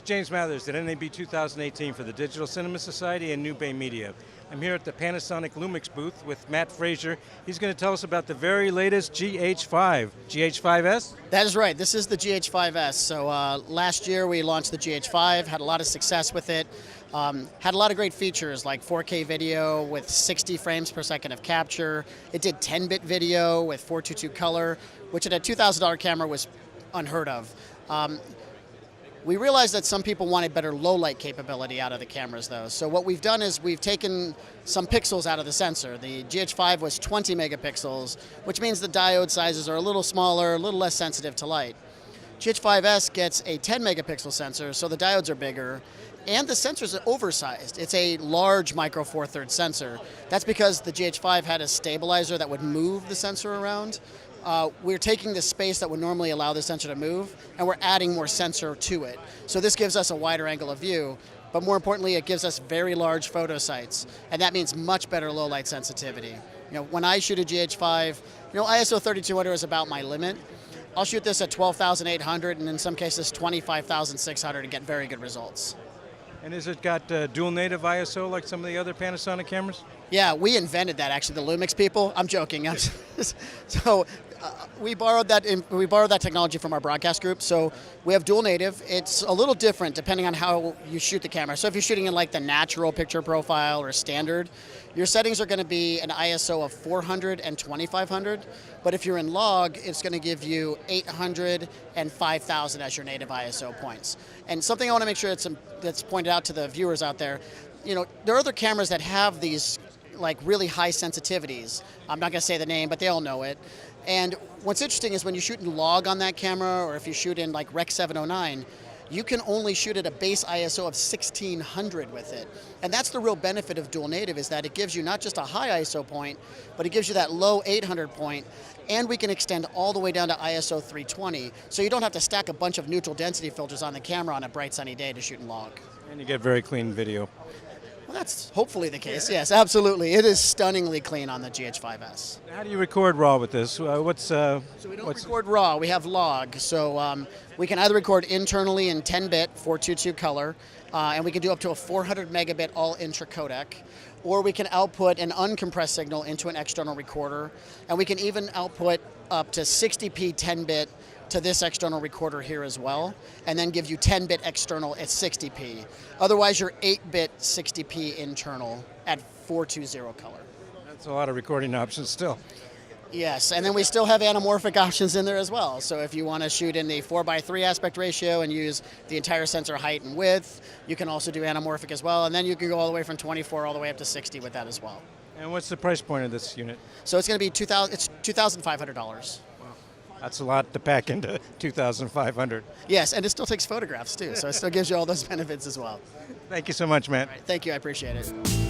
James Mathers at NAB 2018 for the Digital Cinema Society and New Bay Media. I'm here at the Panasonic Lumix booth with Matt Frazier. He's going to tell us about the very latest GH5. GH5S? That is right. This is the GH5S. So last year we launched the GH5, had a lot of success with it. Had a lot of great features like 4K video with 60 frames per second of capture. It did 10-bit video with 422 color, which at a $2,000 camera was unheard of. We realized that some people wanted better low light capability out of the cameras though. So what we've done is we've taken some pixels out of the sensor. The GH5 was 20 megapixels, which means the diode sizes are a little smaller, a little less sensitive to light. GH5S gets a 10 megapixel sensor, so the diodes are bigger, and the sensor's oversized. It's a large micro four thirds sensor. That's because the GH5 had a stabilizer that would move the sensor around. We're taking the space that would normally allow the sensor to move, and we're adding more sensor to it. So this gives us a wider angle of view, but more importantly, it gives us very large photo sites, and that means much better low light sensitivity. When I shoot a GH5, ISO 3200 is about my limit. I'll shoot this at 12,800 and in some cases 25,600 to get very good results. And has it got dual native ISO like some of the other Panasonic cameras? Yeah, we invented that actually, the Lumix people. I'm joking. So we borrowed that technology from our broadcast group. So we have dual native. It's a little different depending on how you shoot the camera. So if you're shooting in like the natural picture profile or standard, your settings are going to be an ISO of 400 and 2500. But if you're in log, it's going to give you 800 and 5000 as your native ISO points. And something I want to make sure that's pointed out to the viewers out there, there are other cameras that have these like really high sensitivities. I'm not going to say the name, but they all know it. And what's interesting is when you shoot in log on that camera, or if you shoot in like Rec 709, you can only shoot at a base ISO of 1600 with it. And that's the real benefit of dual native, is that it gives you not just a high ISO point, but it gives you that low 800 point, and we can extend all the way down to ISO 320, so you don't have to stack a bunch of neutral density filters on the camera on a bright sunny day to shoot in log. And you get very clean video. Well, that's hopefully the case, yes, absolutely. It is stunningly clean on the GH5S. How do you record RAW with this? So we don't record RAW, we have log. So we can either record internally in 10-bit 422 color, and we can do up to a 400 megabit all-intra codec, or we can output an uncompressed signal into an external recorder, and we can even output up to 60p 10-bit to this external recorder here as well, and then give you 10-bit external at 60p. Otherwise, you're 8-bit 60p internal at 420 color. That's a lot of recording options still. Yes, and then we still have anamorphic options in there as well. So if you want to shoot in the 4:3 aspect ratio and use the entire sensor height and width, you can also do anamorphic as well, and then you can go all the way from 24 all the way up to 60 with that as well. And what's the price point of this unit? So it's going to be $2,500. That's a lot to pack into 2,500. Yes, and it still takes photographs too, so it still gives you all those benefits as well. Thank you so much, Matt. All right, thank you, I appreciate it.